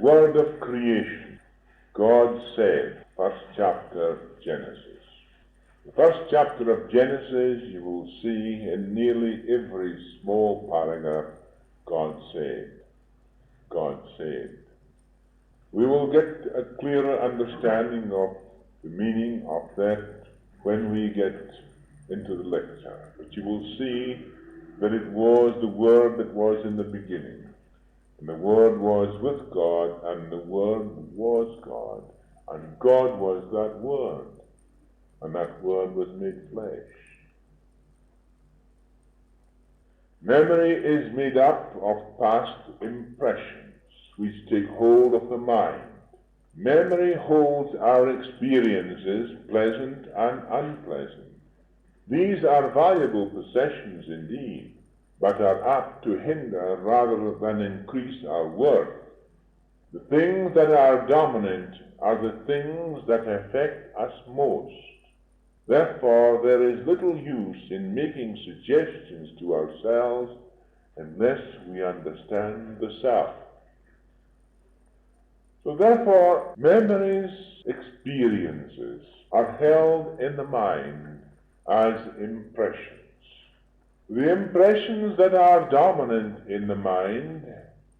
word of creation. God said, first chapter, Genesis. The first chapter of Genesis, you will see in nearly every small paragraph, God said. God said. We will get a clearer understanding of the meaning of that when we get into the lecture. But you will see that it was the Word that was in the beginning. And the Word was with God, and the Word was God. And God was that Word. And that Word was made flesh. Memory is made up of past impressions which take hold of the mind. Memory holds our experiences, pleasant and unpleasant. These are valuable possessions indeed, but are apt to hinder rather than increase our worth. The things that are dominant are the things that affect us most. Therefore, there is little use in making suggestions to ourselves unless we understand the self. So therefore, memories, experiences are held in the mind as impressions. The impressions that are dominant in the mind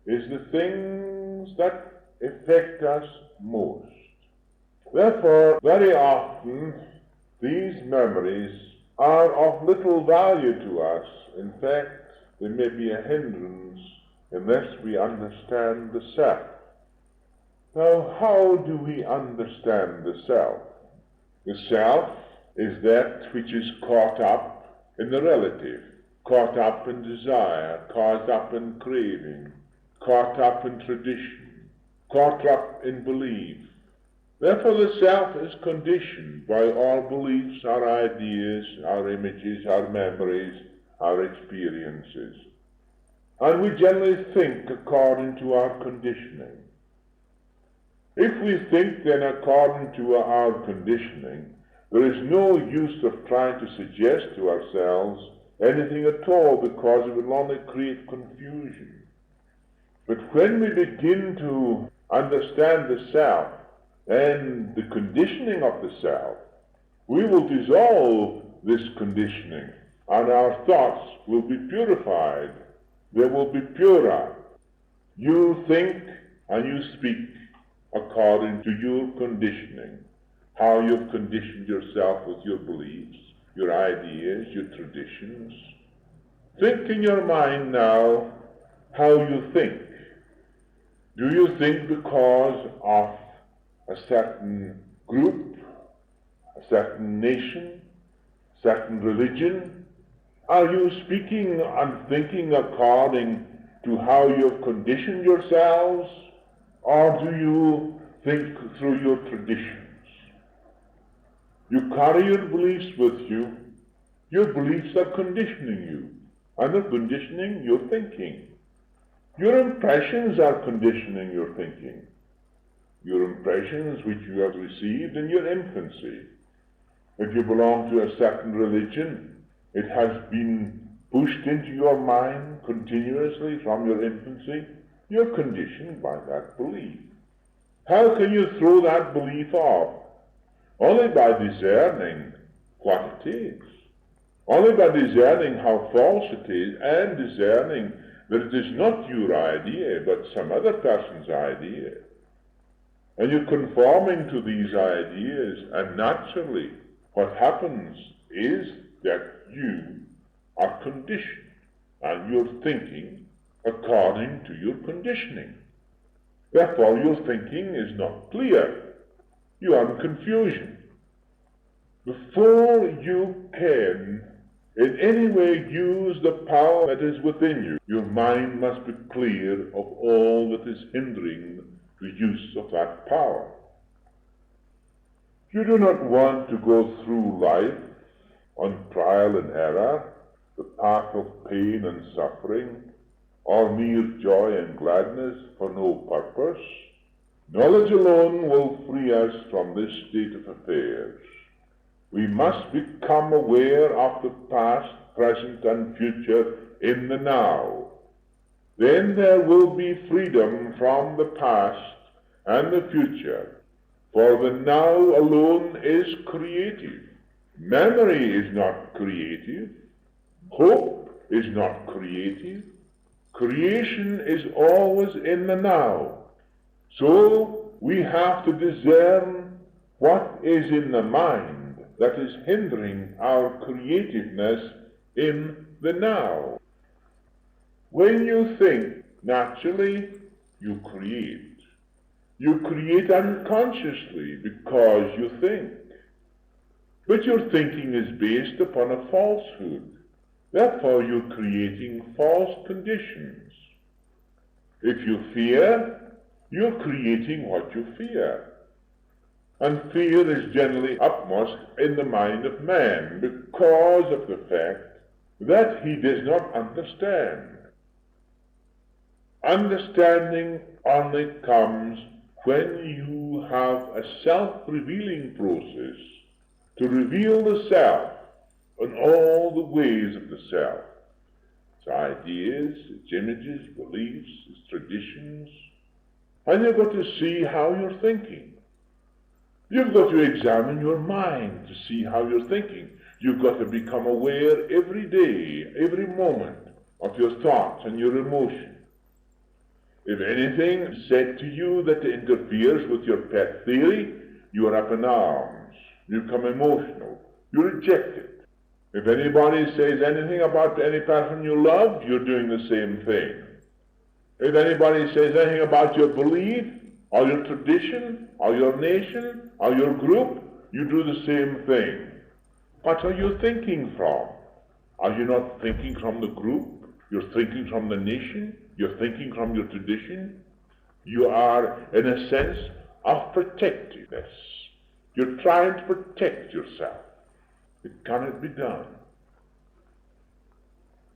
is the things that affect us most. Therefore, very often, these memories are of little value to us. In fact, they may be a hindrance unless we understand the self. Now, how do we understand the self? The self is that which is caught up in the relative, caught up in desire, caught up in craving, caught up in tradition, caught up in belief. Therefore, the self is conditioned by our beliefs, our ideas, our images, our memories, our experiences. And we generally think according to our conditioning. If we think then according to our conditioning, there is no use of trying to suggest to ourselves anything at all, because it will only create confusion. But when we begin to understand the self and the conditioning of the self, we will dissolve this conditioning, and our thoughts will be purified. They will be purer. You think and you speak according to your conditioning, how you've conditioned yourself with your beliefs, your ideas, your traditions. Think in your mind now how you think. Do you think because of a certain group, a certain nation, a certain religion? Are you speaking and thinking according to how you've conditioned yourselves? Or do you think through your traditions? You carry your beliefs with you. Your beliefs are conditioning you, and they're conditioning your thinking. Your impressions are conditioning your thinking. Your impressions which you have received in your infancy. If you belong to a certain religion, it has been pushed into your mind continuously from your infancy. You're conditioned by that belief. How can you throw that belief off? Only by discerning what it is. Only by discerning how false it is, and discerning that it is not your idea, but some other person's idea. And you're conforming to these ideas, and naturally what happens is that you are conditioned, and you're thinking according to your conditioning. Therefore, your thinking is not clear. You are in confusion. Before you can in any way use the power that is within you, your mind must be clear of all that is hindering the use of that power. You do not want to go through life on trial and error, the path of pain and suffering, or mere joy and gladness for no purpose. Knowledge alone will free us from this state of affairs. We must become aware of the past, present, and future in the now. then there will be freedom from the past and the future, for the now alone is creative. Memory is not creative. Hope is not creative. Creation is always in the now. So we have to discern what is in the mind that is hindering our creativeness in the now. When you think, naturally, you create. You create unconsciously because you think. But your thinking is based upon a falsehood. Therefore, you're creating false conditions. If you fear, you're creating what you fear. And fear is generally upmost in the mind of man because of the fact that he does not understand. Understanding only comes when you have a self-revealing process to reveal the self and all the ways of the self, its ideas, its images, beliefs, its traditions. And you've got to see how you're thinking. You've got to examine your mind to see how you're thinking. You've got to become aware every day, every moment of your thoughts and your emotions. If anything is said to you that interferes with your pet theory, you are up in arms. You become emotional. You reject it. If anybody says anything about any person you love, you're doing the same thing. If anybody says anything about your belief, or your tradition, or your nation, or your group, you do the same thing. What are you thinking from? Are you not thinking from the group? You're thinking from the nation? You're thinking from your tradition? You are, in a sense, of protectiveness. You're trying to protect yourself. It cannot be done.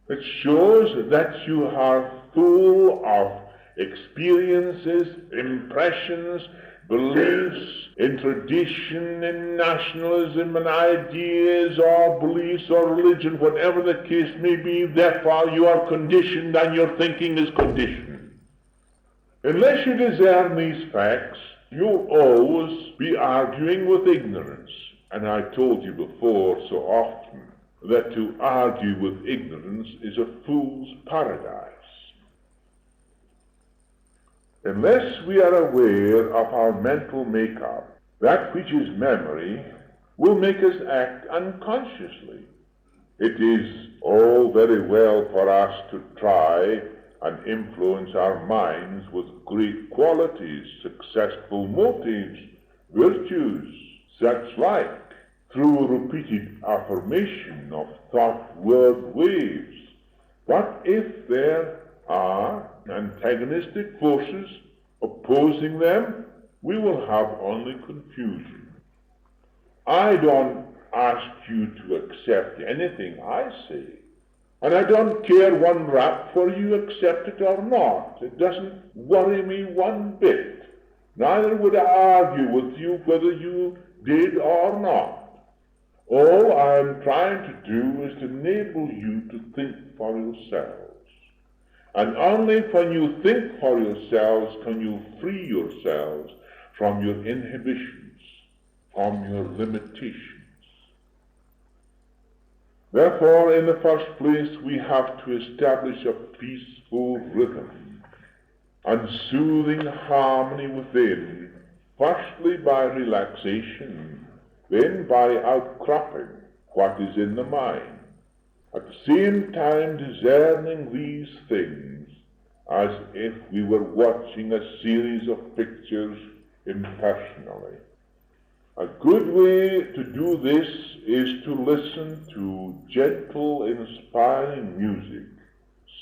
It shows that you are full of experiences, impressions, beliefs in tradition, in nationalism, and ideas, or beliefs, or religion, whatever the case may be. Therefore, you are conditioned, and your thinking is conditioned. Unless you discern these facts, you'll always be arguing with ignorance. And I told you before so often that to argue with ignorance is a fool's paradise. Unless we are aware of our mental makeup, that which is memory will make us act unconsciously. It is all very well for us to try and influence our minds with great qualities, successful motives, virtues, such like, through repeated affirmation of thought-word waves. What if there are antagonistic forces opposing them? We will have only confusion. I don't ask you to accept anything I say, and I don't care one rap whether you accept it or not. It doesn't worry me one bit. Neither would I argue with you whether you did or not. All I am trying to do is to enable you to think for yourselves. And only when you think for yourselves can you free yourselves from your inhibitions, from your limitations. Therefore, in the first place, we have to establish a peaceful rhythm and soothing harmony within, firstly by relaxation, then by outcropping what is in the mind. At the same time discerning these things as if we were watching a series of pictures impersonally. A good way to do this is to listen to gentle, inspiring music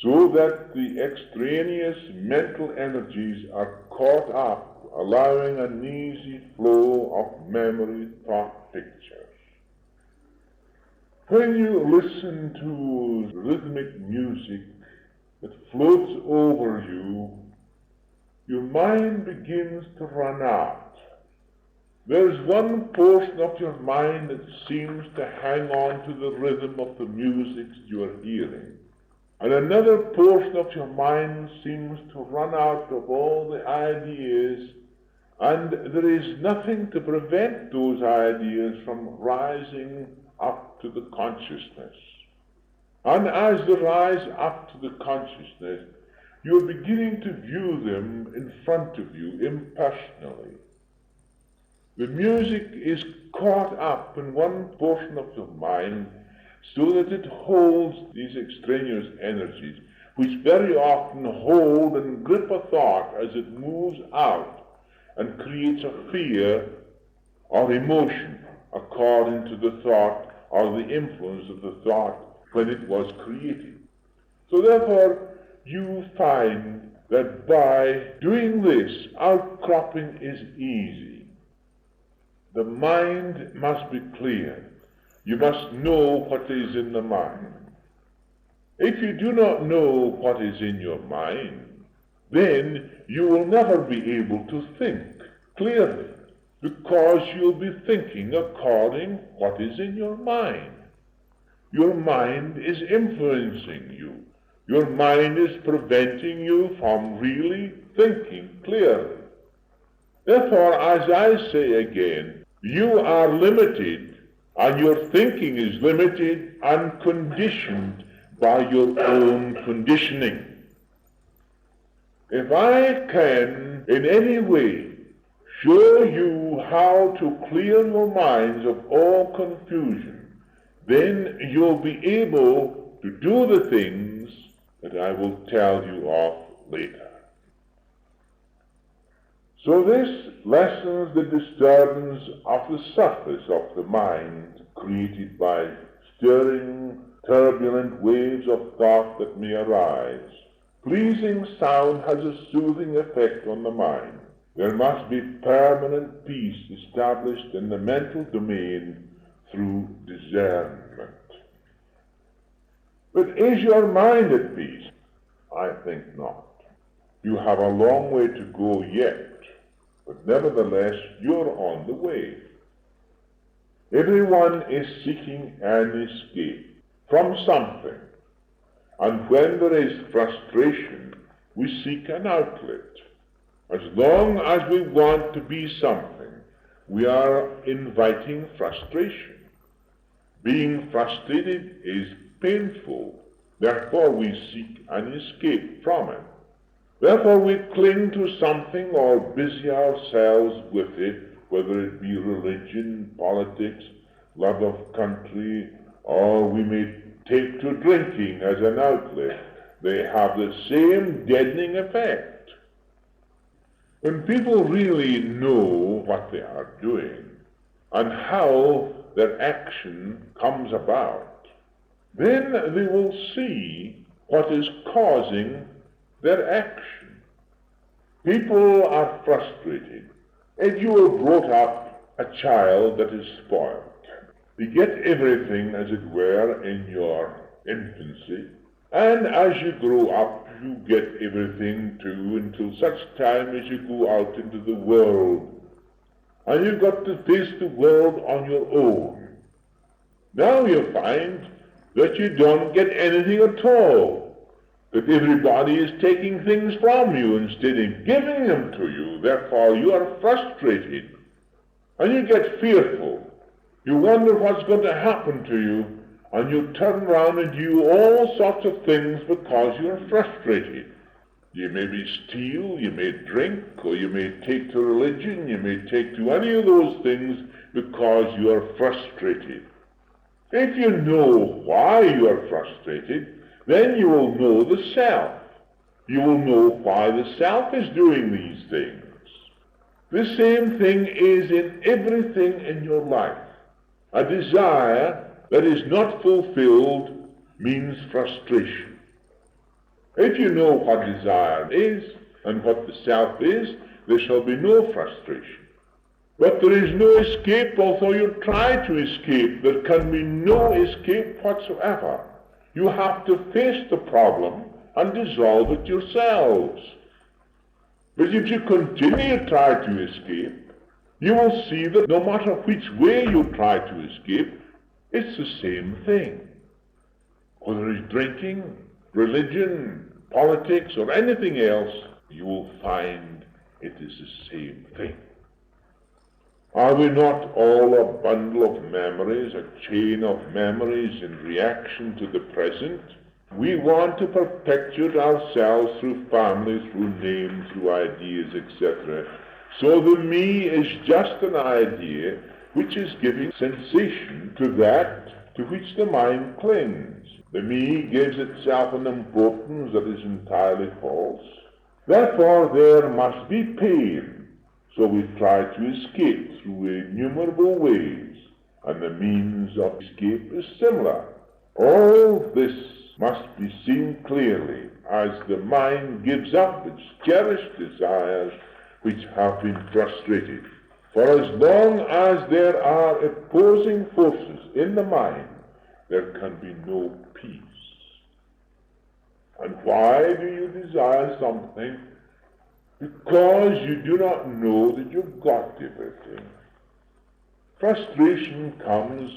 so that the extraneous mental energies are caught up, allowing an easy flow of memory thought pictures. When you listen to rhythmic music that floats over you, your mind begins to run out. There's one portion of your mind that seems to hang on to the rhythm of the music you are hearing. and another portion of your mind seems to run out of all the ideas, and there is nothing to prevent those ideas from rising up to the consciousness. And as they rise up to the consciousness, you're beginning to view them in front of you impersonally. The music is caught up in one portion of your mind so that it holds these extraneous energies, which very often hold and grip a thought as it moves out and creates a fear or emotion according to the thought or the influence of the thought when it was created. So therefore, you find that by doing this, outcropping is easy. The mind must be clear. You must know what is in the mind. If you do not know what is in your mind, then you will never be able to think clearly, because you'll be thinking according what is in your mind. Your mind is influencing you. Your mind is preventing you from really thinking clearly. Therefore, as I say again, you are limited, and your thinking is limited and conditioned by your own conditioning. If I can in any way show you how to clear your minds of all confusion, then you'll be able to do the things that I will tell you of later. So this lessens the disturbance of the surface of the mind created by stirring, turbulent waves of thought that may arise. Pleasing sound has a soothing effect on the mind. There must be permanent peace established in the mental domain through discernment. But is your mind at peace? I think not. You have a long way to go yet, but nevertheless you're on the way. Everyone is seeking an escape from something, and when there is frustration, we seek an outlet. As long as we want to be something, we are inviting frustration. Being frustrated is painful, therefore we seek an escape from it. Therefore we cling to something or busy ourselves with it, whether it be religion, politics, love of country, or we may take to drinking as an outlet. They have the same deadening effect. When people really know what they are doing and how their action comes about, then they will see what is causing their action. People are frustrated. If you were brought up a child that is spoiled, you get everything, as it were, in your infancy, and as you grow up, you get everything too, until such time as you go out into the world, and you've got to face the world on your own. Now you find that you don't get anything at all, that everybody is taking things from you instead of giving them to you. Therefore you are frustrated, and you get fearful. You wonder what's going to happen to you, and you turn around and do all sorts of things because you're frustrated. You maybe steal, you may drink, or you may take to religion, you may take to any of those things because you are frustrated. If you know why you are frustrated, then you will know the self. You will know why the self is doing these things. The same thing is in everything in your life. A desire that is not fulfilled means frustration. If you know what desire is and what the self is, there shall be no frustration. But there is no escape, although you try to escape. There can be no escape whatsoever. You have to face the problem and dissolve it yourselves. But if you continue to try to escape, you will see that no matter which way you try to escape, it's the same thing. Whether it's drinking, religion, politics, or anything else, you will find it is the same thing. Are we not all a bundle of memories, a chain of memories in reaction to the present? We want to perpetuate ourselves through family, through names, through ideas, etc. So the me is just an idea which is giving sensation to that to which the mind clings. The me gives itself an importance that is entirely false. Therefore there must be pain. So we try to escape through innumerable ways, and the means of escape is similar. All this must be seen clearly as the mind gives up its cherished desires which have been frustrated. For as long as there are opposing forces in the mind, there can be no peace. And why do you desire something? Because you do not know that you've got everything. Frustration comes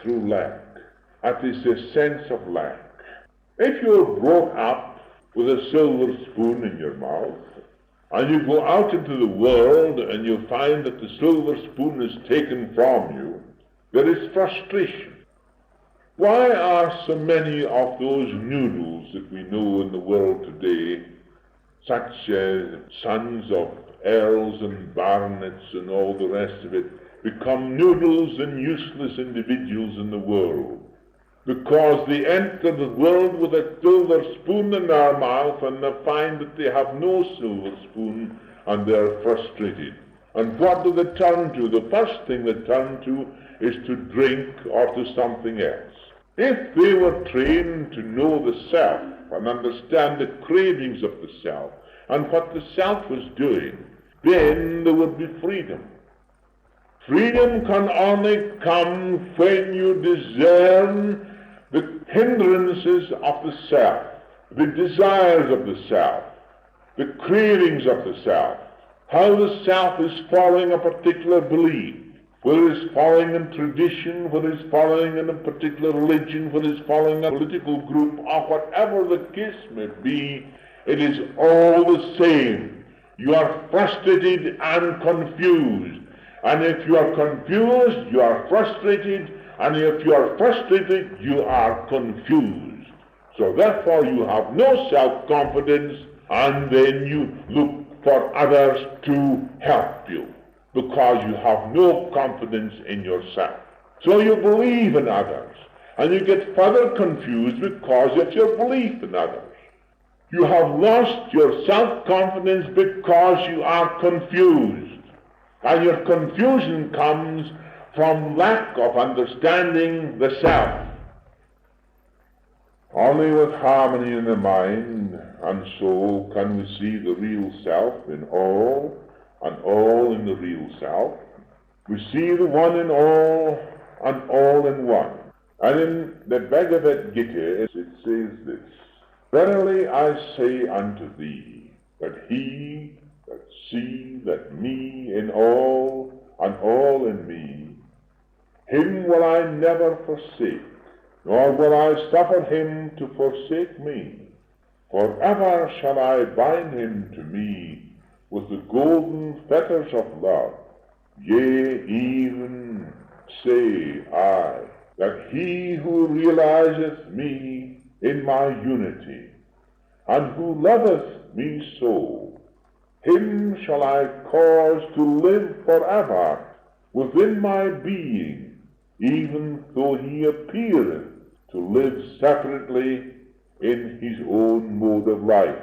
through lack. That is a sense of lack. If you're brought up with a silver spoon in your mouth, and you go out into the world and you find that the silver spoon is taken from you, there is frustration. Why are so many of those noodles that we know in the world today, such as sons of earls and baronets and all the rest of it, become noodles and useless individuals in the world? Because they enter the world with a silver spoon in their mouth and they find that they have no silver spoon and they are frustrated. And what do they turn to? The first thing they turn to is to drink or to something else. If they were trained to know the self and understand the cravings of the self and what the self was doing, then there would be freedom. Freedom can only come when you discern the hindrances of the self, the desires of the self, the cravings of the self, how the self is following a particular belief, whether it's following in tradition, whether it's following in a particular religion, whether it's following a political group, or whatever the case may be, it is all the same. You are frustrated and confused. And if you are confused, you are frustrated. And if you are frustrated, you are confused. So therefore you have no self-confidence, and then you look for others to help you, because you have no confidence in yourself. So you believe in others, and you get further confused because of your belief in others. You have lost your self-confidence because you are confused. And your confusion comes from lack of understanding the self. Only with harmony in the mind and soul can we see the real self in all, and all in the real self. We see the one in all, and all in one. And in the Bhagavad Gita it says this: Verily I say unto thee, that he that see that me in all, and all in me, him will I never forsake, nor will I suffer him to forsake me. Forever shall I bind him to me with the golden fetters of love. Yea, even say I, that he who realizeth me in my unity, and who loveth me so, him shall I cause to live forever within my being, even though he appeareth to live separately in his own mode of life,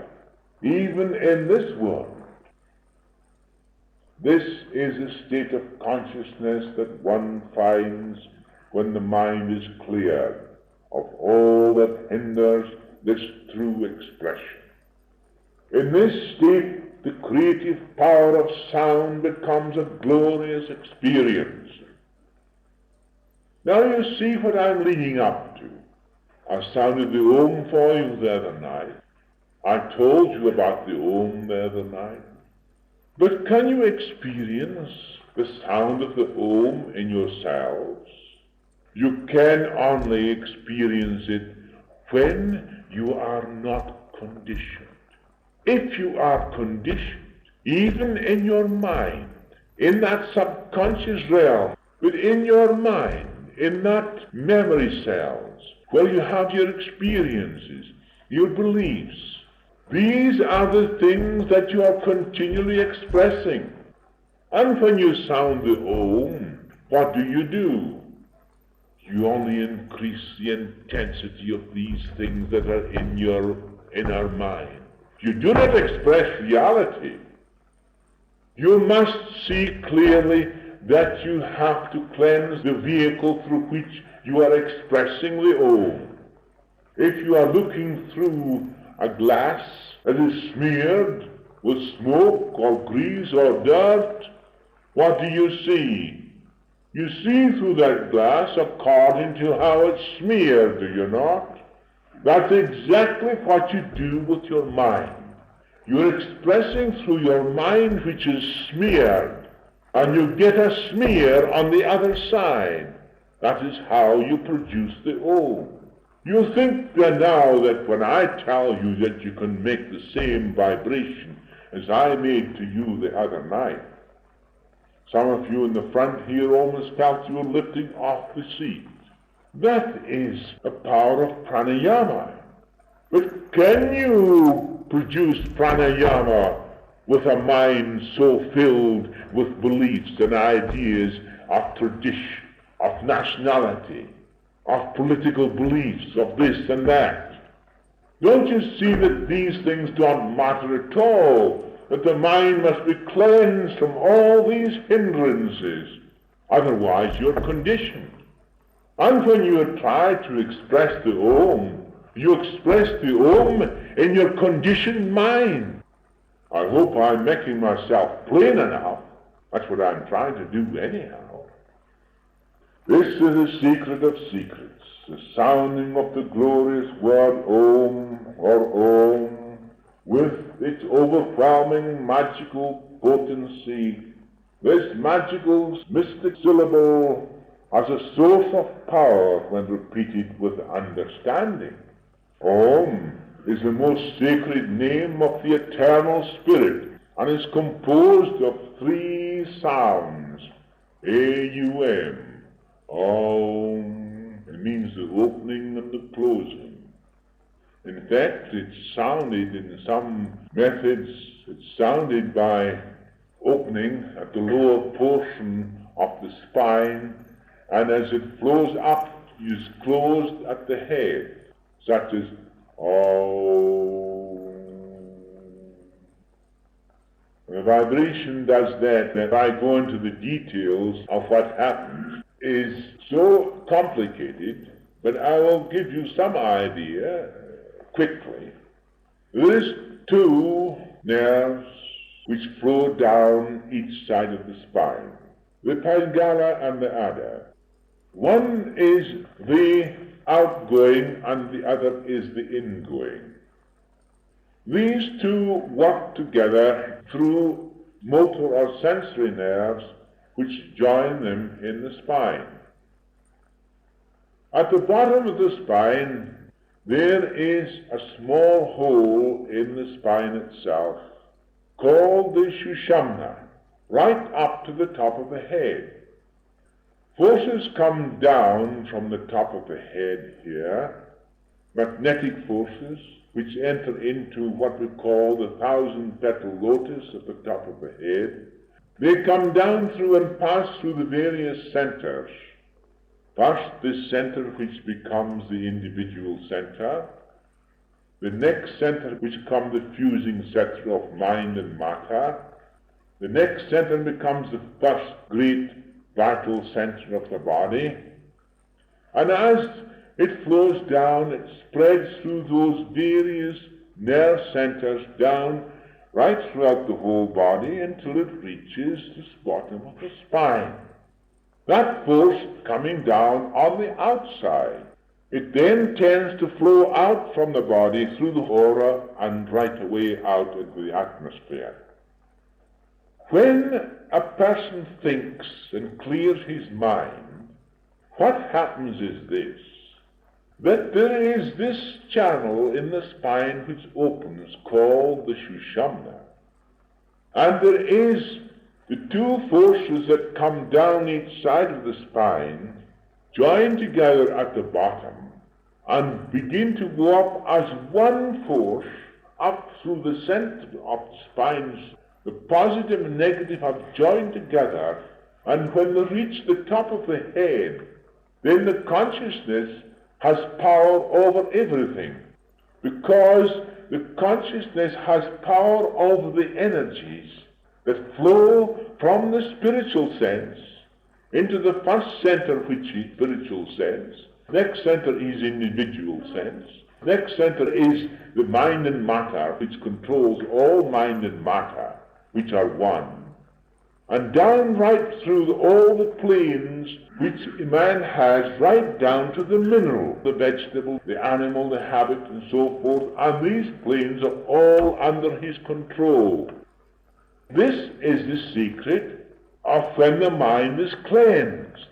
even in this world. This is a state of consciousness that one finds when the mind is clear of all that hinders this true expression. In this state, the creative power of sound becomes a glorious experience. Now you see what I'm leading up to. I sounded the Om for you the other night. I told you about the Om the other night. But can you experience the sound of the Om in yourselves? You can only experience it when you are not conditioned. If you are conditioned, even in your mind, in that subconscious realm, within your mind, in that memory cells, where you have your experiences, your beliefs, these are the things that you are continually expressing. And when you sound the Om, what do? You only increase the intensity of these things that are in your inner mind. You do not express reality. You must see clearly that you have to cleanse the vehicle through which you are expressing the Om. If you are looking through a glass that is smeared with smoke or grease or dirt, what do you see? You see through that glass according to how it's smeared, do you not? That's exactly what you do with your mind. You're expressing through your mind which is smeared, and you get a smear on the other side. That is how you produce the Om. You think then now that when I tell you that you can make the same vibration as I made to you the other night, some of you in the front here almost felt you were lifting off the seat. That is the power of pranayama. But can you produce pranayama with a mind so filled with beliefs and ideas of tradition, of nationality, of political beliefs, of this and that? Don't you see that these things don't matter at all? That the mind must be cleansed from all these hindrances, otherwise you're conditioned. And when you try to express the Om, you express the Om in your conditioned mind. I hope I'm making myself plain enough. That's what I'm trying to do anyhow. This is the secret of secrets, the sounding of the glorious word Om or Om, with its overwhelming magical potency. This magical mystic syllable has a source of power when repeated with understanding. Om is the most sacred name of the eternal spirit and is composed of three sounds. A-U-M. Om. It means the opening and the closing. In fact, it's sounded in some methods, it's sounded by opening at the lower portion of the spine, and as it flows up, is closed at the head, such as Om. The vibration does that. If I go into the details of what happens, is so complicated, but I will give you some idea quickly. There is two nerves which flow down each side of the spine, the Pingala and the Adha. One is the outgoing and the other is the ingoing. These two work together through motor or sensory nerves which join them in the spine. At the bottom of the spine, there is a small hole in the spine itself called the Sushumna, right up to the top of the head. Forces come down from the top of the head here, magnetic forces, which enter into what we call the 1,000-petal lotus at the top of the head. They come down through and pass through the various centers. First, this center which becomes the individual center, the next center which becomes the fusing center of mind and matter, the next center becomes the first great vital center of the body, and as it flows down, it spreads through those various nerve centers down right throughout the whole body until it reaches the bottom of the spine. That force coming down on the outside, it then tends to flow out from the body through the aura and right away out into the atmosphere. When a person thinks and clears his mind, what happens is this. that there is this channel in the spine which opens called the Shushumna. And there is the two forces that come down each side of the spine, join together at the bottom, and begin to go up as one force up through the center of the spine. The positive and negative have joined together, and when they reach the top of the head, then the consciousness has power over everything, because the consciousness has power over the energies that flow from the spiritual sense into the first center, which is spiritual sense. Next center is individual sense. Next center is the mind and matter, which controls all mind and matter, which are one. And down right through all the planes which man has, right down to the mineral, the vegetable, the animal, the habit, and so forth, and these planes are all under his control. This is the secret of when the mind is cleansed.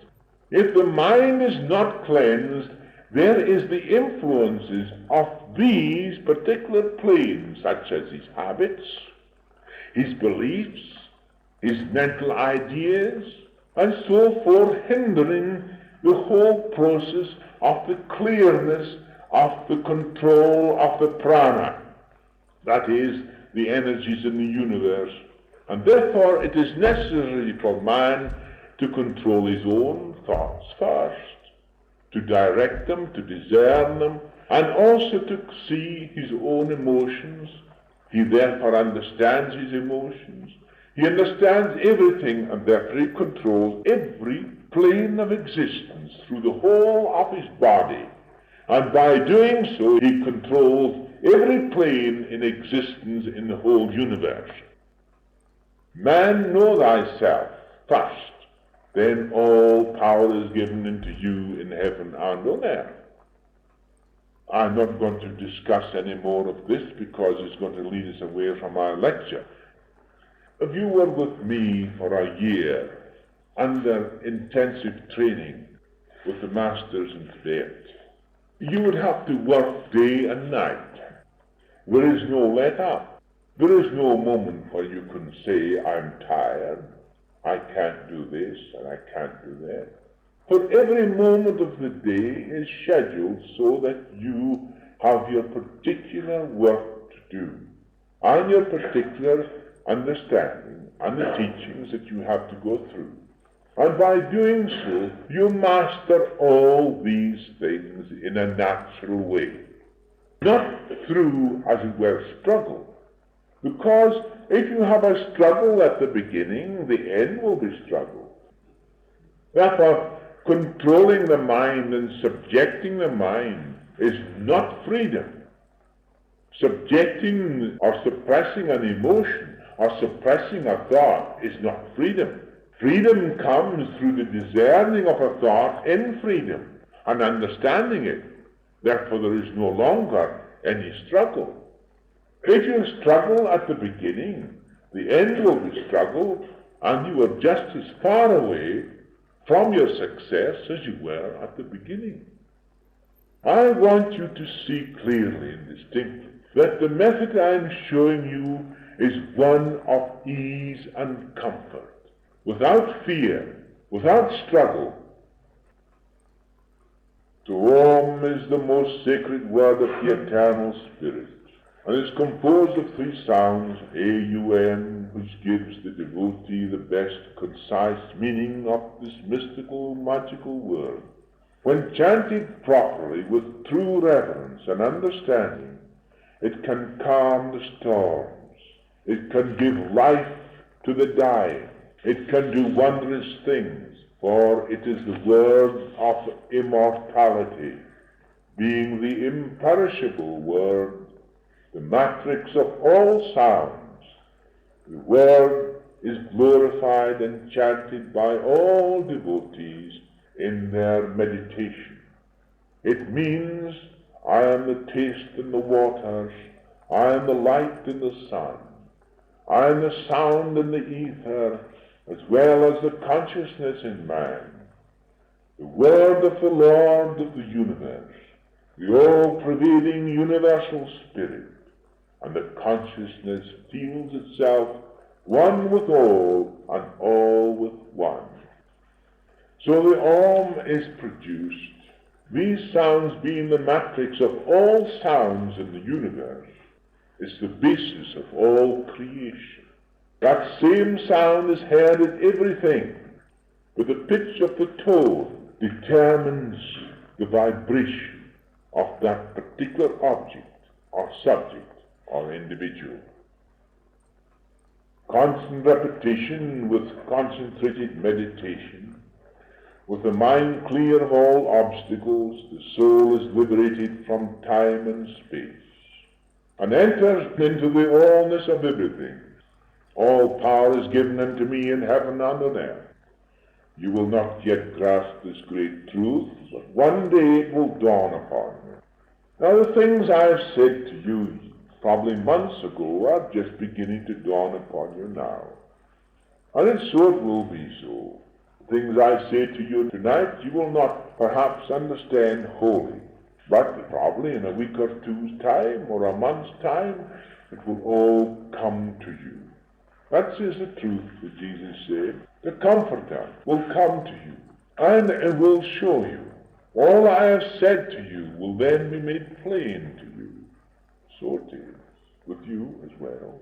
If the mind is not cleansed, there is the influences of these particular planes, such as his habits, his beliefs, his mental ideas, and so forth, hindering the whole process of the clearness of the control of the prana, that is, the energies in the universe. And therefore it is necessary for man to control his own thoughts first, to direct them, to discern them, and also to see his own emotions. He therefore understands his emotions. He understands everything, and therefore he controls every plane of existence through the whole of his body. And by doing so, he controls every plane in existence in the whole universe. Man, know thyself first, then all power is given unto you in heaven and on earth. I'm not going to discuss any more of this because it's going to lead us away from our lecture. If you were with me for a year under intensive training with the masters in Tibet, you would have to work day and night. There is no let up. There is no moment where you can say, I'm tired, I can't do this, and I can't do that. For every moment of the day is scheduled so that you have your particular work to do, and your particular understanding, and the teachings that you have to go through. And by doing so, you master all these things in a natural way, not through, as it were, struggle. Because if you have a struggle at the beginning, the end will be struggle. Therefore, controlling the mind and subjecting the mind is not freedom. Subjecting or suppressing an emotion or suppressing a thought is not freedom. Freedom comes through the discerning of a thought in freedom and understanding it. Therefore, there is no longer any struggle. If you struggle at the beginning, the end will be struggle, and you are just as far away from your success as you were at the beginning. I want you to see clearly and distinctly that the method I am showing you is one of ease and comfort, without fear, without struggle. To Om is the most sacred word of the Eternal Spirit, and is composed of three sounds, A-U-N, which gives the devotee the best concise meaning of this mystical, magical word. When chanted properly with true reverence and understanding, it can calm the storms, it can give life to the dying, it can do wondrous things, for it is the word of immortality, being the imperishable word, the matrix of all sounds. The word is glorified and chanted by all devotees in their meditation. It means, I am the taste in the waters, I am the light in the sun, I am the sound in the ether, as well as the consciousness in man, the word of the Lord of the universe, the all-pervading universal spirit, and the consciousness feels itself one with all and all with one. So the Om is produced, these sounds being the matrix of all sounds in the universe, is the basis of all creation. That same sound is heard in everything, but the pitch of the tone determines the vibration of that particular object or subject or individual. Constant repetition with concentrated meditation, with the mind clear of all obstacles, the soul is liberated from time and space, and enters into the allness of everything. All power is given unto me in heaven and on earth. You will not yet grasp this great truth, but one day it will dawn upon you. Now the things I have said to you probably months ago are just beginning to dawn upon you now. And so it will be so. The things I say to you tonight you will not perhaps understand wholly, but probably in a week or two's time or a month's time it will all come to you. That is the truth that Jesus said. The Comforter will come to you, and it will show you. All I have said to you will then be made plain to you. So it is with you as well.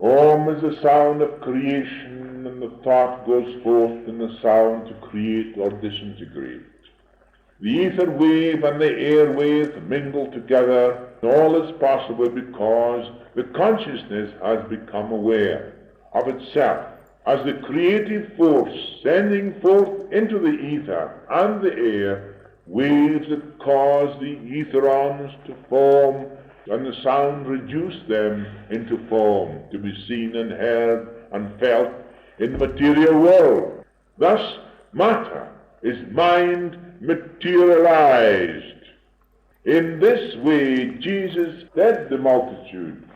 Om is the sound of creation, and the thought goes forth in the sound to create or disintegrate. The ether wave and the air wave mingle together, and all is possible because the consciousness has become aware of itself as the creative force sending forth into the ether and the air waves that cause the etherons to form and the sound reduce them into form to be seen and heard and felt in the material world. Thus matter is mind materialized. In this way Jesus led the multitude.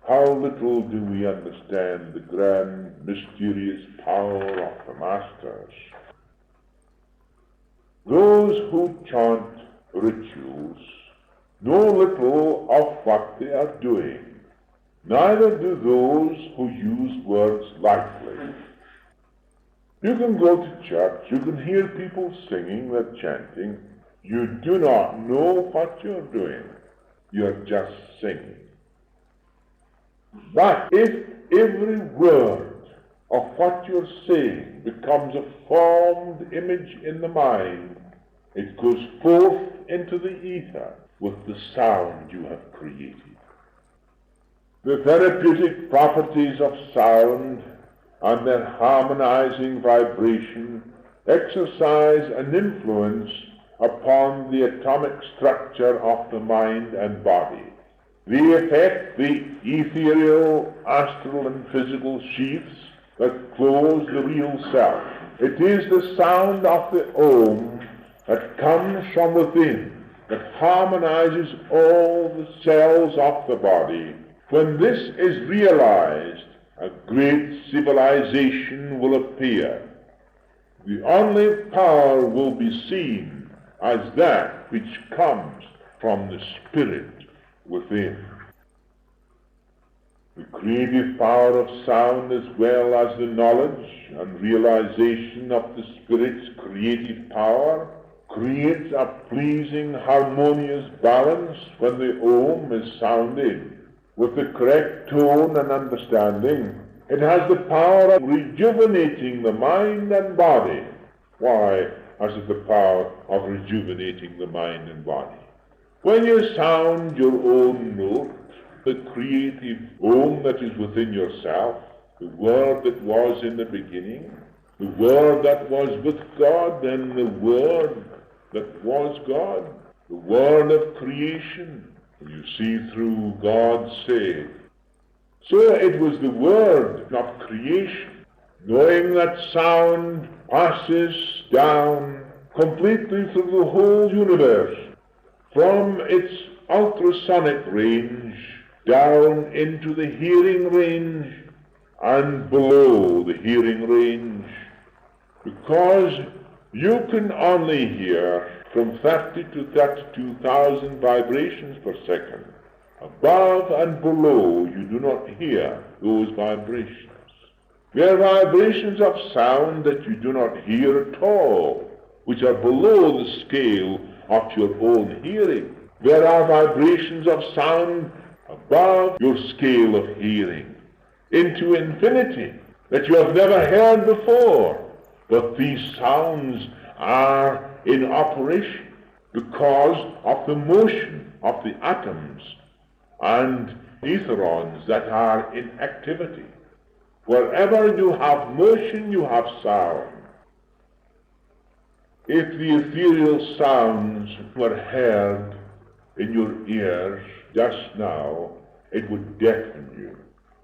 How little do we understand the grand, mysterious power of the Masters. Those who chant rituals know little of what they are doing. Neither do those who use words lightly. You can go to church, you can hear people singing, they're chanting. You do not know what you're doing. You're just singing. But if every word of what you're saying becomes a formed image in the mind, it goes forth into the ether with the sound you have created. The therapeutic properties of sound and their harmonizing vibration exercise an influence upon the atomic structure of the mind and body. They affect the ethereal, astral, and physical sheaths that close the real self. It is the sound of the Om that comes from within, that harmonizes all the cells of the body. When this is realized, a great civilization will appear. The only power will be seen as that which comes from the Spirit within. The creative power of sound, as well as the knowledge and realization of the Spirit's creative power, creates a pleasing, harmonious balance when the Om is sounded. With the correct tone and understanding, it has the power of rejuvenating the mind and body. Why has it the power of rejuvenating the mind and body? When you sound your own note, the creative Om that is within yourself, the Word that was in the beginning, the Word that was with God, and the Word that was God, the Word of creation, you see through God say. So it was the Word, not creation. Knowing that sound passes down completely through the whole universe, from its ultrasonic range down into the hearing range and below the hearing range, because you can only hear from 30 to 32,000 vibrations per second. Above and below, you do not hear those vibrations. There are vibrations of sound that you do not hear at all, which are below the scale of your own hearing. There are vibrations of sound above your scale of hearing, into infinity, that you have never heard before. But these sounds are in operation because of the motion of the atoms and etherons that are in activity. Wherever you have motion, you have sound. If the ethereal sounds were heard in your ears just now, it would deafen you,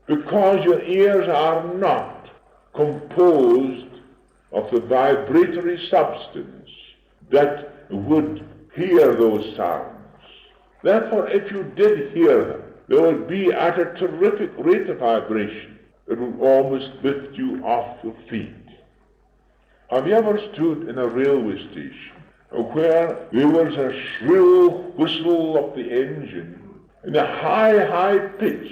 because your ears are not composed of the vibratory substance that would hear those sounds. Therefore, if you did hear them, they would be at a terrific rate of vibration. It would almost lift you off your feet. Have you ever stood in a railway station where there was a shrill whistle of the engine in a high, high pitch,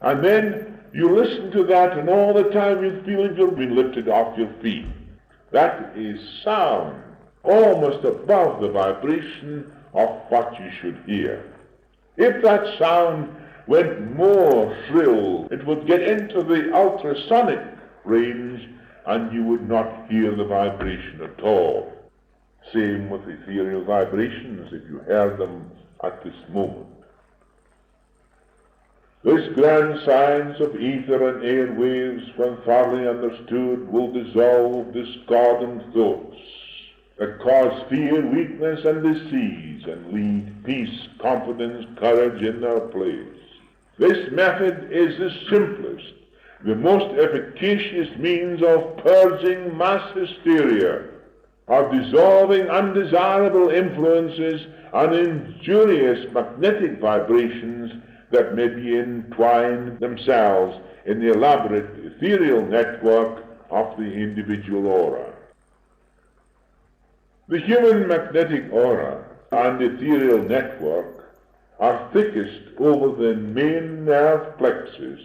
and then you listen to that, and all the time you feel like you've been lifted off your feet? That is sound, almost above the vibration of what you should hear. If that sound went more shrill, it would get into the ultrasonic range, and you would not hear the vibration at all. Same with ethereal vibrations, if you heard them at this moment. This grand science of ether and air waves, when thoroughly understood, will dissolve discordant thoughts that cause fear, weakness, and disease, and lead peace, confidence, courage in their place. This method is the simplest, the most efficacious means of purging mass hysteria, of dissolving undesirable influences and injurious magnetic vibrations that may be entwined themselves in the elaborate ethereal network of the individual aura. The human magnetic aura and ethereal network are thickest over the main nerve plexus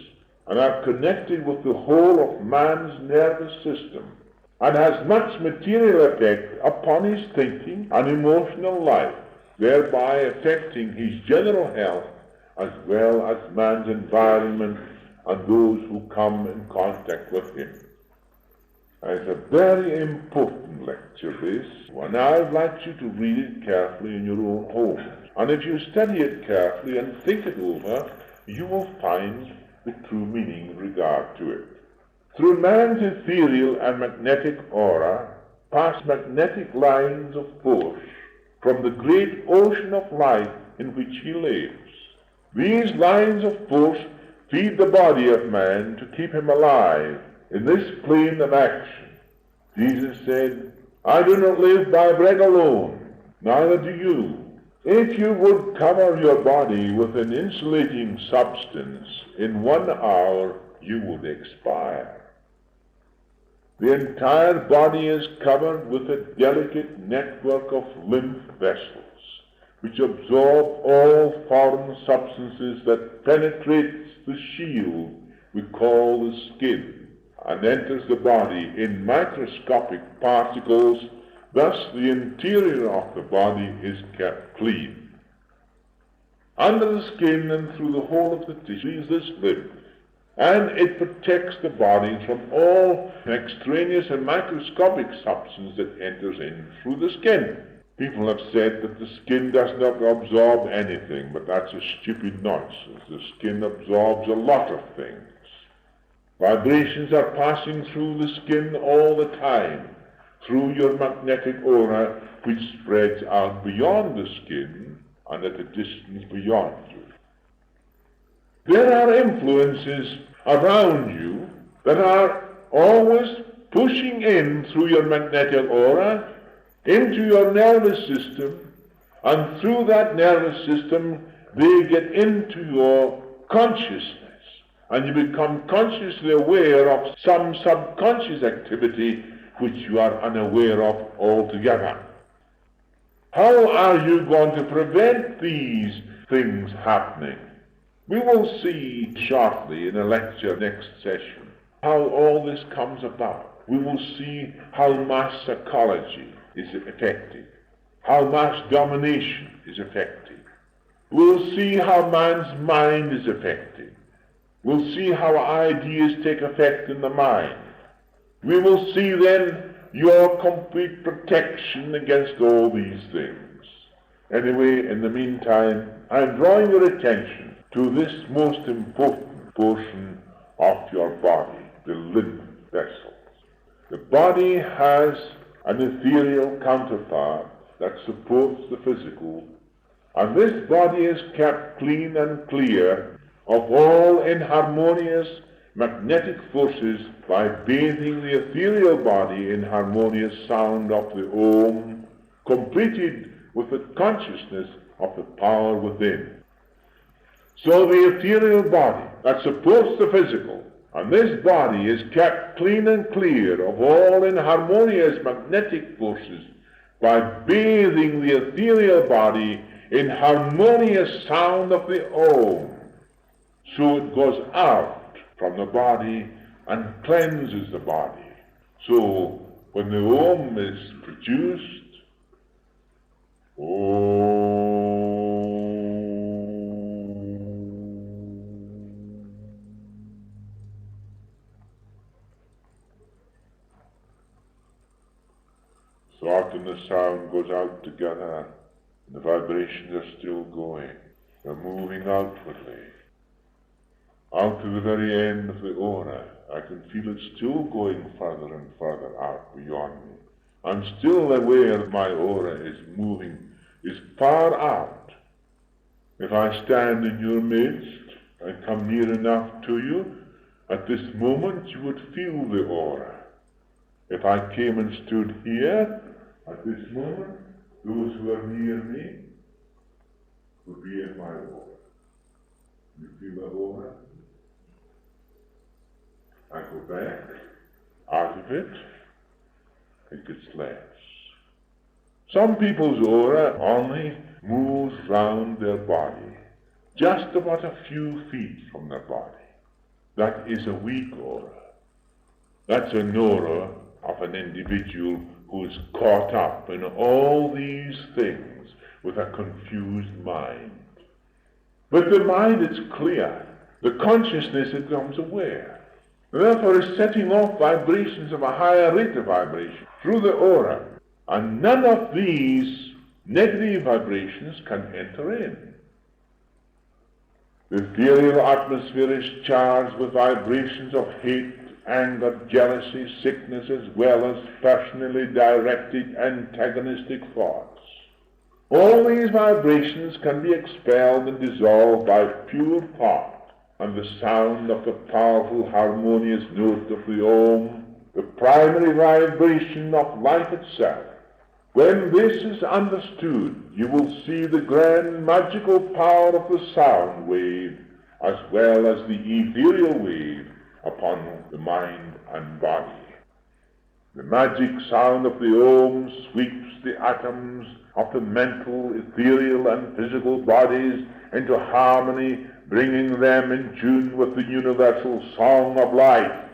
and are connected with the whole of man's nervous system, and has much material effect upon his thinking and emotional life, thereby affecting his general health as well as man's environment and those who come in contact with him. It's a very important lecture, this, and I'd like you to read it carefully in your own home. And if you study it carefully and think it over, you will find the true meaning in regard to it. Through man's ethereal and magnetic aura pass magnetic lines of force from the great ocean of life in which he lives. These lines of force feed the body of man to keep him alive in this plane of action. Jesus said, "I do not live by bread alone, neither do you." If you would cover your body with an insulating substance, in 1 hour you would expire. The entire body is covered with a delicate network of lymph vessels, which absorb all foreign substances that penetrates the shield we call the skin, and enters the body in microscopic particles. Thus the interior of the body is kept clean. Under the skin and through the whole of the tissue is this lymph, and it protects the body from all extraneous and microscopic substance that enters in through the skin. People have said that the skin does not absorb anything, but that's a stupid nonsense. The skin absorbs a lot of things. Vibrations are passing through the skin all the time, through your magnetic aura, which spreads out beyond the skin and at a distance beyond you. There are influences around you that are always pushing in through your magnetic aura into your nervous system, and through that nervous system they get into your consciousness, and you become consciously aware of some subconscious activity which you are unaware of altogether. How are you going to prevent these things happening? We will see shortly in a lecture next session how all this comes about. We will see how mass psychology is affected, how mass domination is affected. We'll see how man's mind is affected. We'll see how ideas take effect in the mind. We will see then your complete protection against all these things. Anyway, in the meantime, I'm drawing your attention to this most important portion of your body, the lymph vessels. The body has an ethereal counterpart that supports the physical, and this body is kept clean and clear of all inharmonious magnetic forces by bathing the ethereal body in harmonious sound of the Om, completed with the consciousness of the power within. So the ethereal body that supports the physical, and this body is kept clean and clear of all inharmonious magnetic forces by bathing the ethereal body in harmonious sound of the Om. So it goes out from the body and cleanses the body. So when the Om is produced, thought and the sound goes out together, and the vibrations are still going. They're moving outwardly, out to the very end of the aura. I can feel it still going further and further out beyond me. I'm still aware that my aura is moving, is far out. If I stand in your midst and come near enough to you, at this moment you would feel the aura. If I came and stood here, at this moment, those who are near me would be in my aura. You feel the aura? I go back, out of it gets less. Some people's aura only moves round their body, just about a few feet from their body. That is a weak aura. That's an aura of an individual who is caught up in all these things with a confused mind. But the mind is clear. The consciousness becomes aware. Therefore is setting off vibrations of a higher rate of vibration through the aura. And none of these negative vibrations can enter in. The ethereal atmosphere is charged with vibrations of hate, anger, jealousy, sickness, as well as personally directed antagonistic thoughts. All these vibrations can be expelled and dissolved by pure thought and the sound of the powerful harmonious note of the Om, the primary vibration of life itself. When this is understood, you will see the grand magical power of the sound wave as well as the ethereal wave upon the mind and body. The magic sound of the Om sweeps the atoms of the mental, ethereal, and physical bodies into harmony, bringing them in tune with the universal song of life.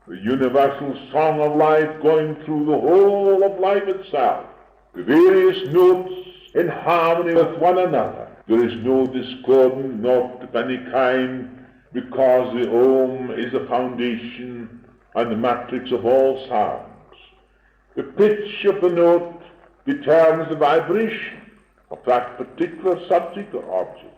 The universal song of life going through the whole of life itself. The various notes in harmony with one another. There is no discordant note of any kind, because the Om is the foundation and the matrix of all sounds. The pitch of the note determines the vibration of that particular subject or object.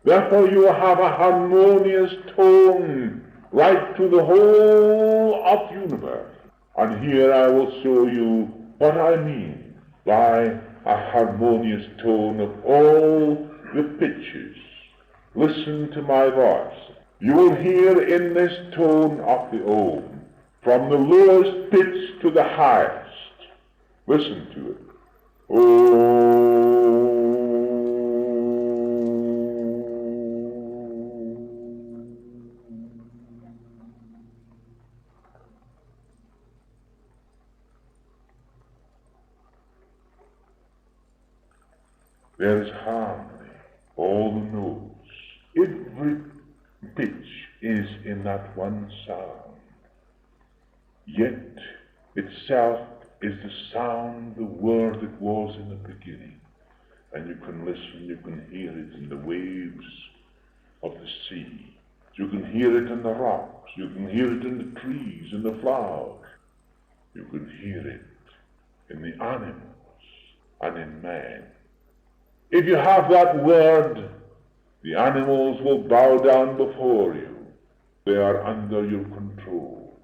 Therefore you have a harmonious tone right through the whole of the universe. And here I will show you what I mean by a harmonious tone of all the pitches. Listen to my voice. You will hear in this tone of the Om, from the lowest pitch to the highest. Listen to it. Om. There is harmony, all the notes, every pitch is in that one sound. Yet itself is the sound, the word that was in the beginning. And you can listen, you can hear it in the waves of the sea. You can hear it in the rocks. You can hear it in the trees, in the flowers. You can hear it in the animals and in man. If you have that word, the animals will bow down before you. They are under your control.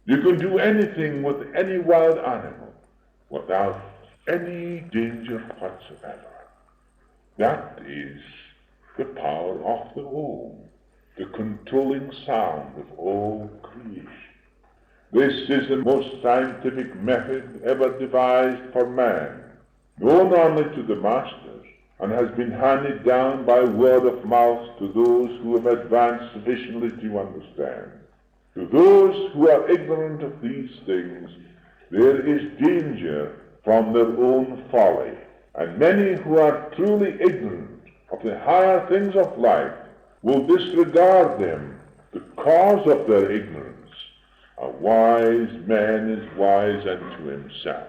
You can do anything with any wild animal without any danger whatsoever. That is the power of the home, the controlling sound of all creation. This is the most scientific method ever devised for man, known only to the masters, and has been handed down by word of mouth to those who have advanced sufficiently to understand. To those who are ignorant of these things, there is danger from their own folly, and many who are truly ignorant of the higher things of life will disregard them, the cause of their ignorance. A wise man is wise unto himself.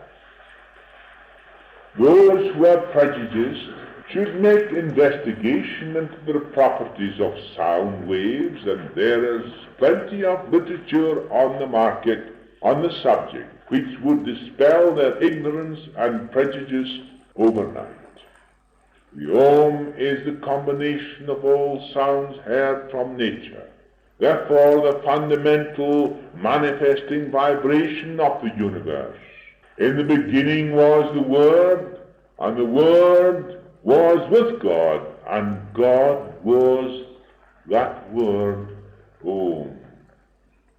Those who are prejudiced should make investigation into the properties of sound waves, and there is plenty of literature on the market on the subject which would dispel their ignorance and prejudice overnight. The Om is the combination of all sounds heard from nature, therefore the fundamental manifesting vibration of the universe. In the beginning was the Word, and the Word was with God, and God was that Word, Om.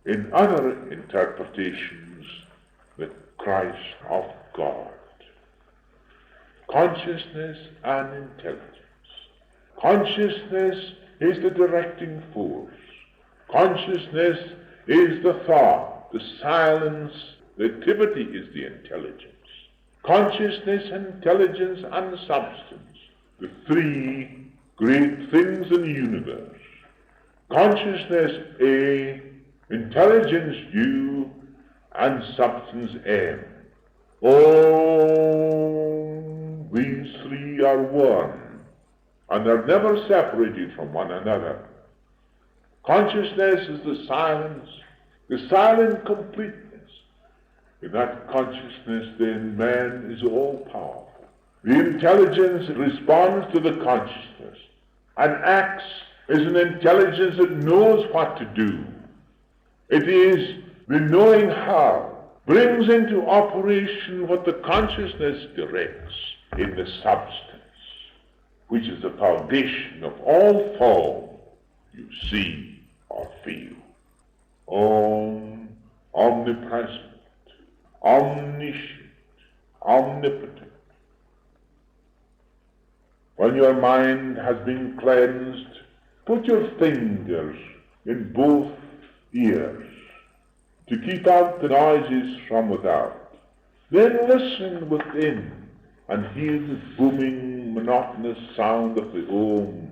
In other interpretations, the Christ of God. Consciousness and intelligence. Consciousness is the directing force. Consciousness is the thought, the silence, the activity is the intelligence. Consciousness, intelligence, and substance, the three great things in the universe. Consciousness A, intelligence U, and substance M. All these three are one, and are never separated from one another. Consciousness is the silent completeness. In that consciousness, then, man is all-powerful. The intelligence responds to the consciousness, and acts as an intelligence that knows what to do. It is the knowing how, brings into operation what the consciousness directs in the substance, which is the foundation of all form you see or feel. Omnipresent, omniscient, omnipotent. When your mind has been cleansed, put your fingers in both ears to keep out the noises from without. Then listen within and hear the booming, monotonous sound of the Om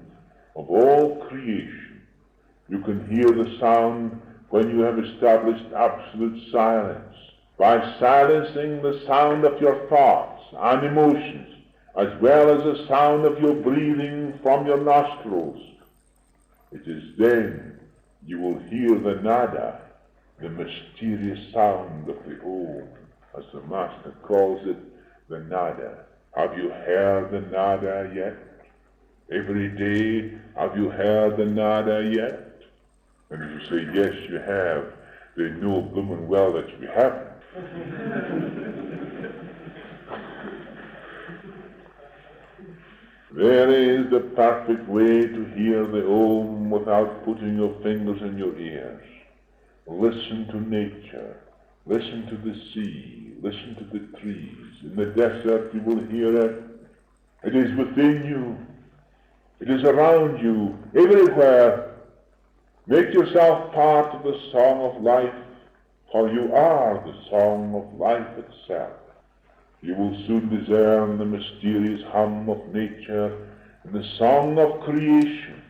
of all creation. You can hear the sound when you have established absolute silence, by silencing the sound of your thoughts and emotions, as well as the sound of your breathing from your nostrils. It is then you will hear the nada, the mysterious sound of the Om, as the Master calls it, the nada. Have you heard the nada yet? Every day, have you heard the nada yet? And if you say, yes, you have, they know blooming well that you haven't. There is the perfect way to hear the Om without putting your fingers in your ears. Listen to nature. Listen to the sea. Listen to the trees. In the desert you will hear it. It is within you. It is around you, everywhere. Make yourself part of the song of life, for you are the song of life itself. You will soon discern the mysterious hum of nature and the song of creation,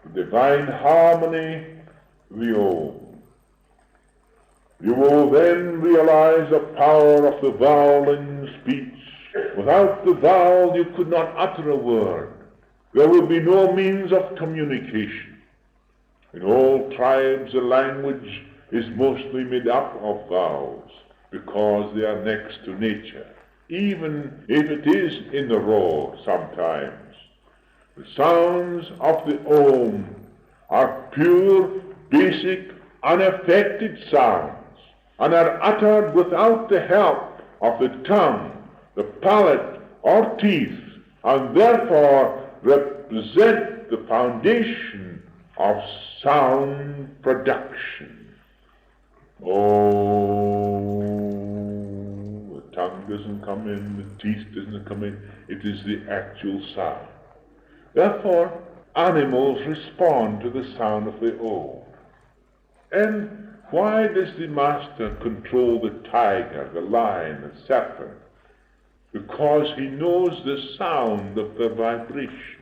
the divine harmony, the Om. You will then realize the power of the vowel in speech. Without the vowel you could not utter a word. There will be no means of communication. In all tribes the language is mostly made up of vowels because they are next to nature, even if it is in the raw sometimes. The sounds of the Om are pure, basic, unaffected sounds, and are uttered without the help of the tongue, the palate, or teeth, and therefore represent the foundation of sound production. Oh, the tongue doesn't come in, the teeth doesn't come in, it is the actual sound. Therefore, animals respond to the sound of the Om. And why does the master control the tiger, the lion, the serpent? Because he knows the sound of the vibration.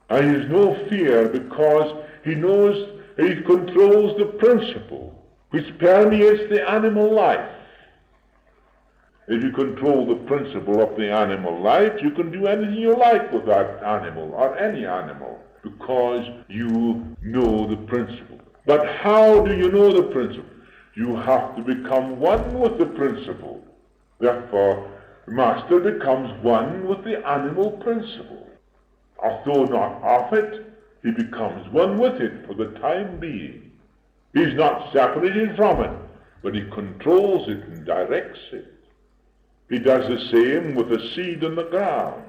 And he has no fear because he knows he controls the principle which permeates the animal life. If you control the principle of the animal life, you can do anything you like with that animal or any animal because you know the principle. But how do you know the principle? You have to become one with the principle. Therefore, the master becomes one with the animal principle. Although not of it, he becomes one with it for the time being. He's not separated from it, but he controls it and directs it. He does the same with the seed in the ground.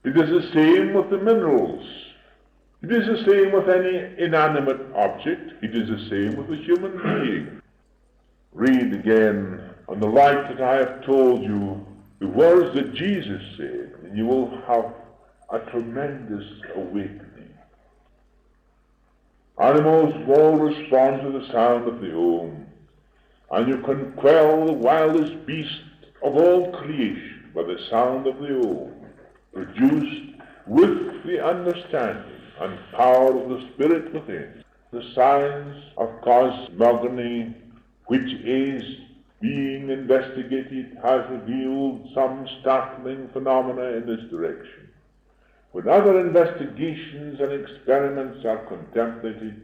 He does the same with the minerals. He does the same with any inanimate object. He does the same with the human being. Read again on the light that I have told you, the words that Jesus said, and you will have a tremendous awakening. Animals all respond to the sound of the Om, and you can quell the wildest beast of all creation by the sound of the Om, produced with the understanding and power of the Spirit within. The science of cosmogony, which is being investigated, has revealed some startling phenomena in this direction. When other investigations and experiments are contemplated,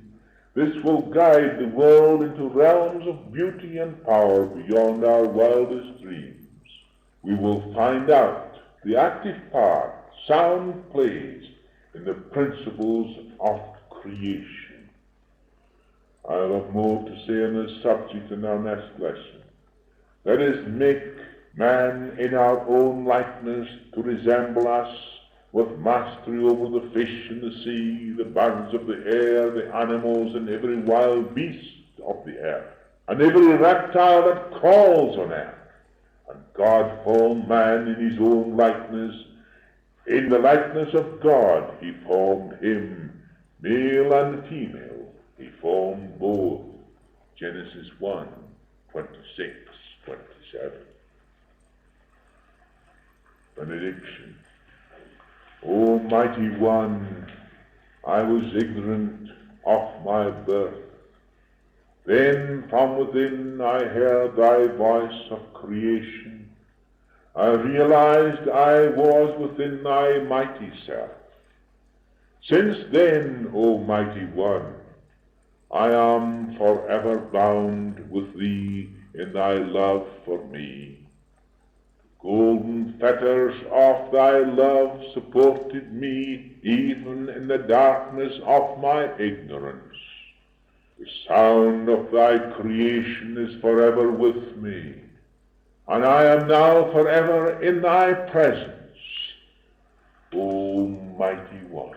this will guide the world into realms of beauty and power beyond our wildest dreams. We will find out the active part sound plays in the principles of creation. I'll have more to say on this subject in our next lesson. Let us make man in our own likeness to resemble us, with mastery over the fish in the sea, the birds of the air, the animals, and every wild beast of the earth, and every reptile that crawls on earth. And God formed man in his own likeness. In the likeness of God he formed him, male and female. He formed both. Genesis 1, 26, 27. Benediction. O mighty one, I was ignorant of my birth. Then from within I heard thy voice of creation. I realized I was within thy mighty self. Since then, O mighty one, I am forever bound with thee in thy love for me. Golden fetters of thy love supported me even in the darkness of my ignorance. The sound of thy creation is forever with me, and I am now forever in thy presence, O mighty one.